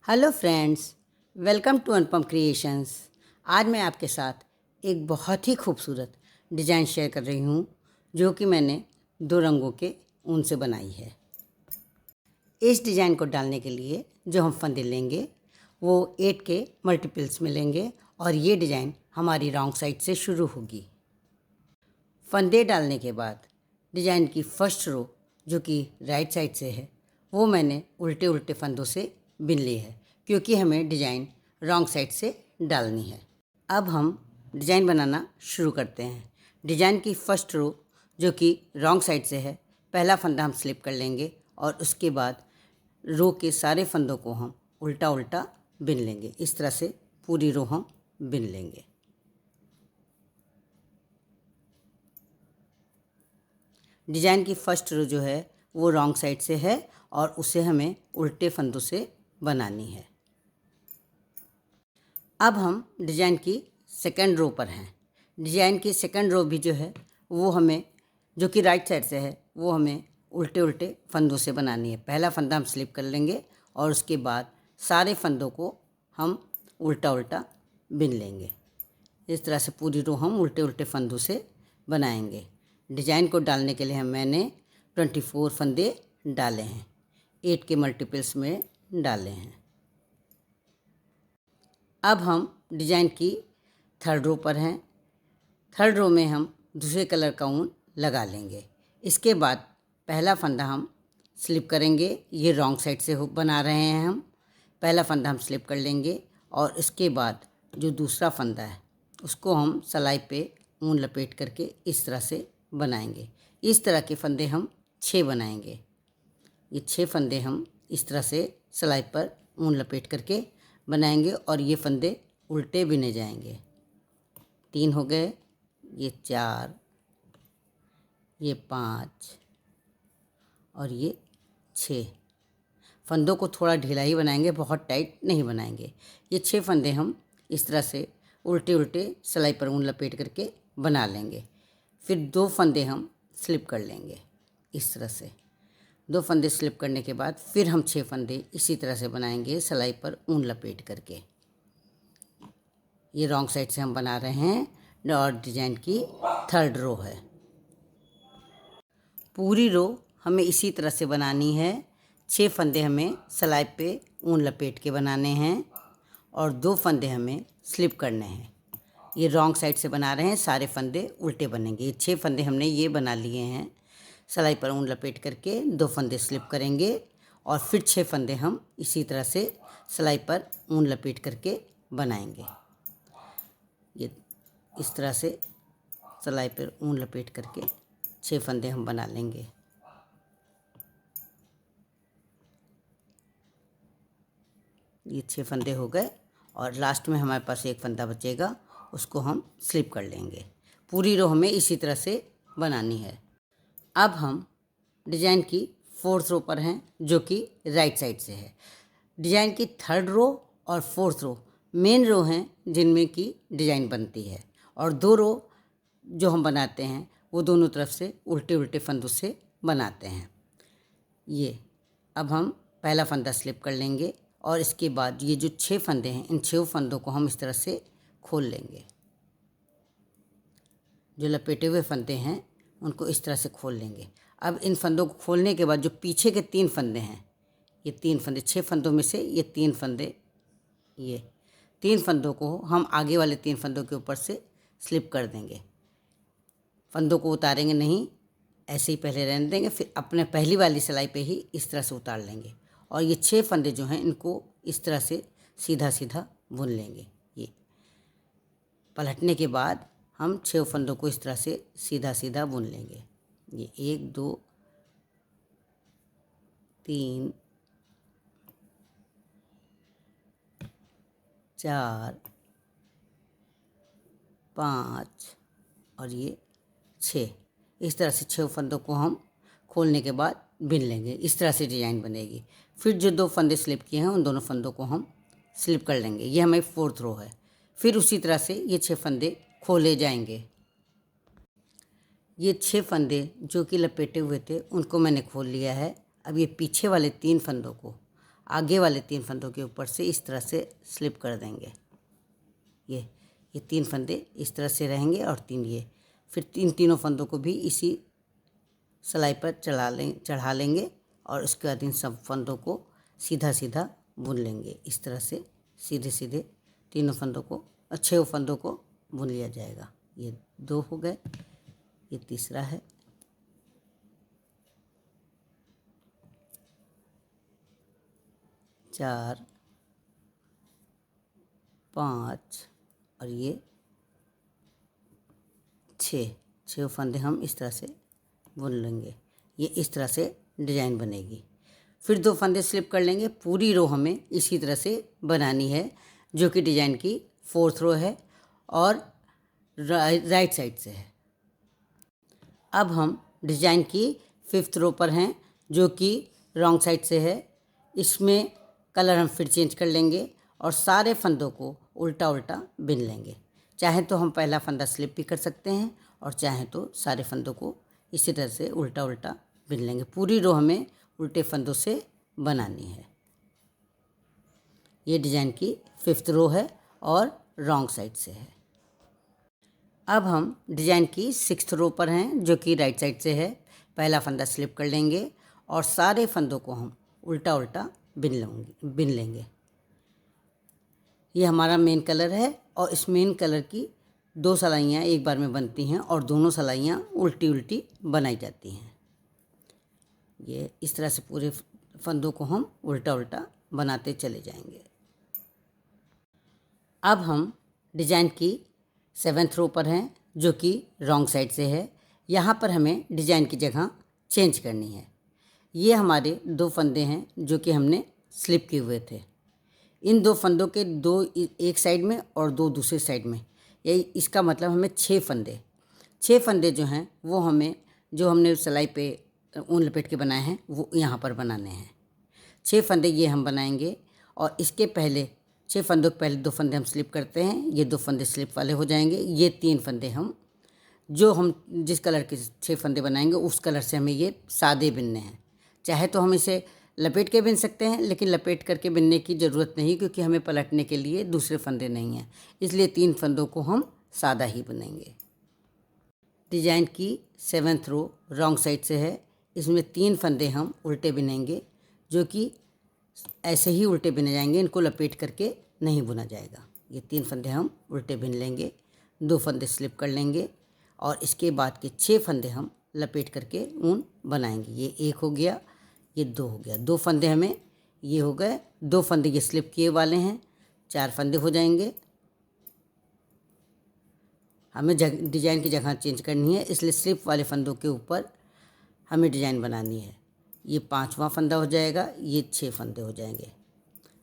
Hello friends, welcome to Anupam creations. आज मैं आपके साथ एक बहुत ही खूबसूरत डिज़ाइन शेयर कर रही हूँ जो कि मैंने 2 रंगों के ऊन से बनाई है। इस डिज़ाइन को डालने के लिए जो हम फंदे लेंगे वो 8 के मल्टीपल्स में लेंगे और ये डिज़ाइन हमारी रॉन्ग साइड से शुरू होगी। फंदे डालने के बाद डिज़ाइन की फर्स्ट रो जो कि राइट साइड से है वो मैंने उल्टे उल्टे फंदों से बिन ली है क्योंकि हमें डिज़ाइन रॉन्ग साइड से डालनी है। अब हम डिज़ाइन बनाना शुरू करते हैं। डिज़ाइन की फर्स्ट रो जो कि रॉन्ग साइड से है, पहला फंदा हम स्लिप कर लेंगे और उसके बाद रो के सारे फंदों को हम उल्टा उल्टा बिन लेंगे। इस तरह से पूरी रो हम बिन लेंगे। डिज़ाइन की फर्स्ट रो जो है वो रॉन्ग साइड से है और उसे हमें उल्टे फंदों से बनानी है। अब हम डिज़ाइन की सेकंड रो पर हैं। डिज़ाइन की सेकंड रो भी जो है वो हमें, जो कि राइट साइड से है, वो हमें उल्टे उल्टे फंदों से बनानी है। पहला फंदा हम स्लिप कर लेंगे और उसके बाद सारे फंदों को हम उल्टा उल्टा बिन लेंगे। इस तरह से पूरी रो हम उल्टे उल्टे फंदों से बनाएंगे। डिज़ाइन को डालने के लिए मैंने 24 फंदे डाले हैं, 8 के मल्टीपल्स में डाले हैं। अब हम डिज़ाइन की थर्ड रो पर हैं। थर्ड रो में हम दूसरे कलर का ऊन लगा लेंगे। इसके बाद पहला फंदा हम स्लिप करेंगे। ये रॉन्ग साइड से हुक बना रहे हैं हम। पहला फंदा हम स्लिप कर लेंगे और इसके बाद जो दूसरा फंदा है उसको हम सलाई पे ऊन लपेट करके इस तरह से बनाएंगे। इस तरह के फंदे हम 6 बनाएंगे। ये 6 फंदे हम इस तरह से सलाई पर ऊन लपेट करके बनाएंगे और ये फंदे उल्टे बिने जाएंगे। 3 हो गए, ये 4, ये 5 और ये 6। फंदों को थोड़ा ढीला ही बनाएंगे, बहुत टाइट नहीं बनाएंगे। ये 6 फंदे हम इस तरह से उल्टे उल्टे सलाई पर ऊन लपेट करके बना लेंगे। फिर 2 फंदे हम स्लिप कर लेंगे इस तरह से। 2 फंदे स्लिप करने के बाद फिर हम 6 फंदे इसी तरह से बनाएंगे सलाई पर ऊन लपेट करके। ये रॉन्ग साइड से हम बना रहे हैं और डिज़ाइन की थर्ड रो है। पूरी रो हमें इसी तरह से बनानी है। 6 फंदे हमें सलाई पे ऊन लपेट के बनाने हैं और 2 फंदे हमें स्लिप करने हैं। ये रॉन्ग साइड से बना रहे हैं, सारे फंदे उल्टे बनेंगे। ये 6 फंदे हमने ये बना लिए हैं सलाई पर ऊन लपेट करके। 2 फंदे स्लिप करेंगे और फिर 6 फंदे हम इसी तरह से सलाई पर ऊन लपेट करके बनाएंगे। ये इस तरह से सलाई पर ऊन लपेट करके 6 फंदे हम बना लेंगे। ये 6 फंदे हो गए और लास्ट में हमारे पास एक फंदा बचेगा, उसको हम स्लिप कर लेंगे। पूरी रो हमें इसी तरह से बनानी है। अब हम डिज़ाइन की फोर्थ रो पर हैं जो कि राइट साइड से है। डिज़ाइन की थर्ड रो और फोर्थ रो मेन रो हैं जिनमें की डिज़ाइन बनती है और 2 रो जो हम बनाते हैं वो दोनों तरफ से उल्टे उल्टे फंदों से बनाते हैं। ये अब हम पहला फंदा स्लिप कर लेंगे और इसके बाद ये जो 6 फंदे हैं इन 6 फंदों को हम इस तरह से खोल लेंगे। जो लपेटे हुए फंदे हैं उनको इस तरह से खोल लेंगे। अब इन फंदों को खोलने के बाद जो पीछे के 3 फंदे हैं, ये 3 फंदे, 6 फंदों में से ये 3 फंदे, ये 3 फंदों को हम आगे वाले 3 फंदों के ऊपर से स्लिप कर देंगे। फंदों को उतारेंगे नहीं, ऐसे ही पहले रहने देंगे, फिर अपने पहली वाली सिलाई पे ही इस तरह से उतार लेंगे और ये 6 फंदे जो हैं इनको इस तरह से सीधा सीधा बुन लेंगे। ये पलटने के बाद हम 6 फंदों को इस तरह से सीधा सीधा बुन लेंगे। ये 1 2 3 4 5 और ये 6। इस तरह से 6 फंदों को हम खोलने के बाद बिन लेंगे। इस तरह से डिज़ाइन बनेगी। फिर जो 2 फंदे स्लिप किए हैं उन दोनों फंदों को हम स्लिप कर लेंगे। ये हमारी फोर्थ रो है। फिर उसी तरह से ये 6 फंदे खोले जाएंगे। ये 6 फंदे जो कि लपेटे हुए थे उनको मैंने खोल लिया है। अब ये पीछे वाले 3 फंदों को आगे वाले 3 फंदों के ऊपर से इस तरह से स्लिप कर देंगे। ये 3 फंदे इस तरह से रहेंगे और 3 ये, फिर तीनों फंदों को भी इसी सिलाई पर चढ़ा लेंगे और उसके बाद इन सब फंदों को सीधा सीधा बुन लेंगे। इस तरह से सीधे सीधे तीनों फंदों को, 6 फंदों को बुन लिया जाएगा। ये 2 हो गए, ये तीसरा है, 4, 5 और ये 6 फंदे हम इस तरह से बुन लेंगे। ये इस तरह से डिजाइन बनेगी। फिर 2 फंदे स्लिप कर लेंगे। पूरी रो हमें इसी तरह से बनानी है, जो कि डिजाइन की 4th रो है और राइट साइड से है। अब हम डिजाइन की 5th रो पर हैं, जो कि रॉन्ग साइड से है। इसमें कलर हम फिर चेंज कर लेंगे और सारे फंदों को उल्टा उल्टा बिन लेंगे। चाहे तो हम पहला फंदा स्लिप भी कर सकते हैं और चाहे तो सारे फंदों को इसी तरह से उल्टा उल्टा बिन लेंगे। पूरी रो हमें उल्टे फंदों से बनानी है। ये डिजाइन की 5th रो है और रॉन्ग साइड से है। अब हम डिजाइन की 6th रो पर हैं, जो कि राइट साइड से है। पहला फंदा स्लिप कर लेंगे और सारे फंदों को हम उल्टा उल्टा बिन लेंगे। ये हमारा मेन कलर है और इस मेन कलर की 2 सिलाइयाँ एक बार में बनती हैं और दोनों सिलाइयाँ उल्टी उल्टी बनाई जाती हैं। ये इस तरह से पूरे फंदों को हम उल्टा उल्टा बनाते चले जाएंगे। अब हम डिजाइन की 7th रो पर हैं, जो कि रॉन्ग साइड से है। यहाँ पर हमें डिजाइन की जगह चेंज करनी है। ये हमारे 2 फंदे हैं जो कि हमने स्लिप किए हुए थे। इन 2 फंदों के 2 एक साइड में और 2 दूसरे साइड में, यही इसका मतलब हमें 6 फंदे जो हैं वो हमें, जो हमने सिलाई पे ऊन लपेट के बनाए हैं, वो यहाँ पर बनाने हैं। 6 फंदे ये हम बनाएंगे और इसके पहले 6 फंदों के पहले 2 फंदे हम स्लिप करते हैं। ये 2 फंदे स्लिप वाले हो जाएंगे। ये 3 फंदे हम जिस कलर के 6 फंदे बनाएंगे उस कलर से हमें ये सादे बिनने हैं। चाहे तो हम इसे लपेट के बिन सकते हैं, लेकिन लपेट करके बिनने की ज़रूरत नहीं, क्योंकि हमें पलटने के लिए दूसरे फंदे नहीं हैं। इसलिए 3 फंदों को हम सादा ही बुनेंगे। डिजाइन की 7th रो रॉन्ग साइड से है। इसमें 3 फंदे हम उल्टे बिनेंगे, जो कि ऐसे ही उल्टे बिने जाएंगे, इनको लपेट करके नहीं बुना जाएगा। ये 3 फंदे हम उल्टे बिन लेंगे, 2 फंदे स्लिप कर लेंगे और इसके बाद के 6 फंदे हम लपेट करके ऊन बनाएंगे। ये 1 हो गया, ये 2 हो गया। 2 फंदे हमें ये हो गए, 2 फंदे ये स्लिप किए वाले हैं, 4 फंदे हो जाएंगे। हमें डिजाइन की जगह चेंज करनी है, इसलिए स्लिप वाले फंदों के ऊपर हमें डिजाइन बनानी है। ये 5वां फंदा हो जाएगा, ये 6 फंदे हो जाएंगे।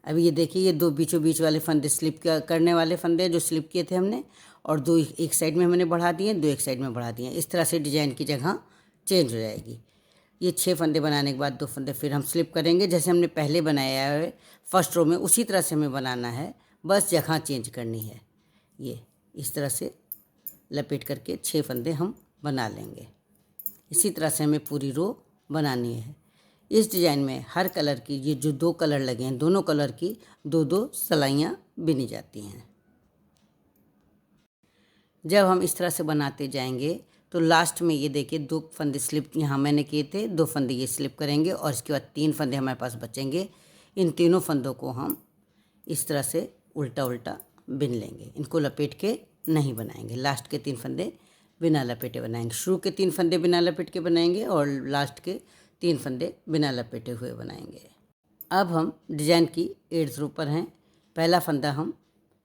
अभी ये देखिए, ये 2 बीचों बीच वाले फंदे स्लिप करने वाले फंदे जो स्लिप किए थे हमने, और 2 एक साइड में हमने बढ़ा दिए, 2 एक साइड में बढ़ा दिए। इस तरह से डिजाइन की जगह चेंज हो जाएगी। ये 6 फंदे बनाने के बाद 2 फंदे फिर हम स्लिप करेंगे, जैसे हमने पहले बनाया है फर्स्ट रो में, उसी तरह से हमें बनाना है, बस जगह चेंज करनी है। ये इस तरह से लपेट करके 6 फंदे हम बना लेंगे। इसी तरह से हमें पूरी रो बनानी है। इस डिज़ाइन में हर कलर की, ये जो 2 कलर लगे हैं, दोनों कलर की 2-2 सिलाइयाँ बिनी जाती हैं। जब हम इस तरह से बनाते जाएंगे तो लास्ट में ये देखिए 2 फंदे स्लिप यहाँ मैंने किए थे, 2 फंदे ये स्लिप करेंगे और इसके बाद 3 फंदे हमारे पास बचेंगे। इन तीनों फंदों को हम इस तरह से उल्टा उल्टा बिन लेंगे, इनको लपेट के नहीं बनाएंगे। लास्ट के 3 फंदे बिना लपेटे बनाएंगे। शुरू के 3 फंदे बिना लपेट के बनाएंगे और लास्ट के 3 फंदे बिना लपेटे हुए बनाएंगे। अब हम डिजाइन की 8th रो पर हैं। पहला फंदा हम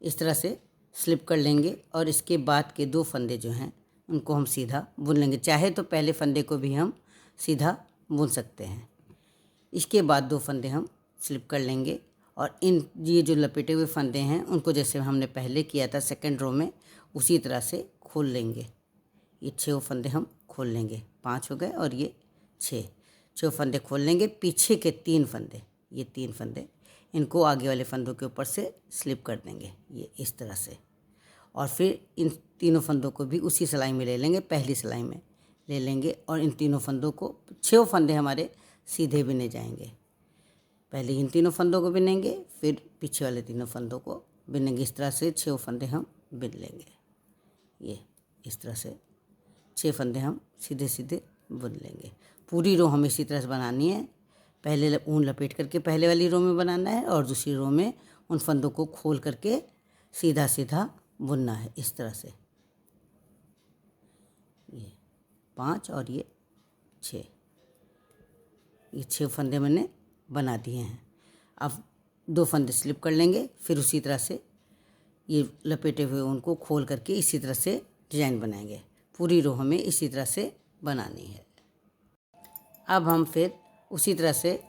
इस तरह से स्लिप कर लेंगे और इसके बाद के 2 फंदे जो हैं उनको हम सीधा बुन लेंगे। चाहे तो पहले फंदे को भी हम सीधा बुन सकते हैं। इसके बाद 2 फंदे हम स्लिप कर लेंगे और ये जो लपेटे हुए फंदे हैं उनको जैसे हमने पहले किया था 2nd रो में, उसी तरह से खोल लेंगे। ये 6 फंदे हम खोल लेंगे, 5 हो गए और ये 6 फंदे खोल लेंगे। पीछे के 3 फंदे, ये 3 फंदे, इनको आगे वाले फंदों के ऊपर से स्लिप कर देंगे, ये इस तरह से। और फिर इन तीनों फंदों को भी उसी सिलाई में ले लेंगे, पहली सिलाई में ले लेंगे और इन तीनों फंदों को 6 फंदे हमारे सीधे बिने जाएंगे। पहले इन तीनों फंदों को बिनेंगे, फिर पीछे वाले तीनों फंदों को बिनेंगे। इस तरह से 6 फंदे हम बिन लेंगे। ये इस तरह से 6 फंदे हम सीधे सीधे बुन लेंगे। पूरी रो हमें इसी तरह से बनानी है। पहले ऊन लपेट करके पहले वाली रो में बनाना है और दूसरी रो में उन फंदों को खोल करके सीधा सीधा बुनना है इस तरह से। ये 5 और ये 6, ये 6 फंदे मैंने बना दिए हैं। अब 2 फंदे स्लिप कर लेंगे, फिर उसी तरह से ये लपेटे हुए उनको खोल करके इसी तरह से डिजाइन बनाएंगे। पूरी रो हमें इसी तरह से बनानी है। अब हम फिर उसी तरह से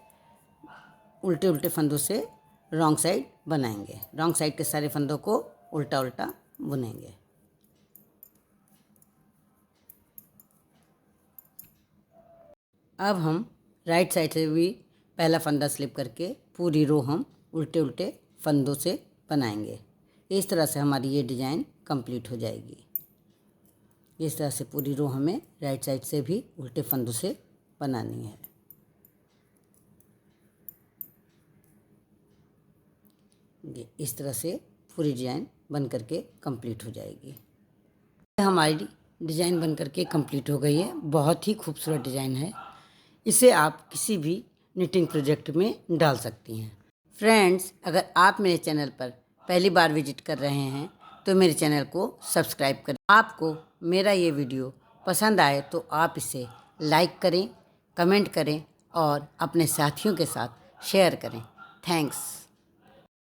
उल्टे उल्टे फंदों से रॉन्ग साइड बनाएंगे। रॉन्ग साइड के सारे फंदों को उल्टा उल्टा बुनेंगे। अब हम राइट साइड से भी पहला फंदा स्लिप करके पूरी रो हम उल्टे उल्टे फंदों से बनाएंगे। इस तरह से हमारी ये डिज़ाइन कंप्लीट हो जाएगी। इस तरह से पूरी रो हमें राइट साइड से भी उल्टे फंदों से बनानी है। ये इस तरह से पूरी डिज़ाइन बन करके कंप्लीट हो जाएगी। हमारी डिज़ाइन बन करके कंप्लीट हो गई है। बहुत ही खूबसूरत डिज़ाइन है। इसे आप किसी भी निटिंग प्रोजेक्ट में डाल सकती हैं। फ्रेंड्स, अगर आप मेरे चैनल पर पहली बार विजिट कर रहे हैं तो मेरे चैनल को सब्सक्राइब करें। आपको मेरा ये वीडियो पसंद आए तो आप इसे लाइक करें, कमेंट करें और अपने साथियों के साथ शेयर करें। थैंक्स।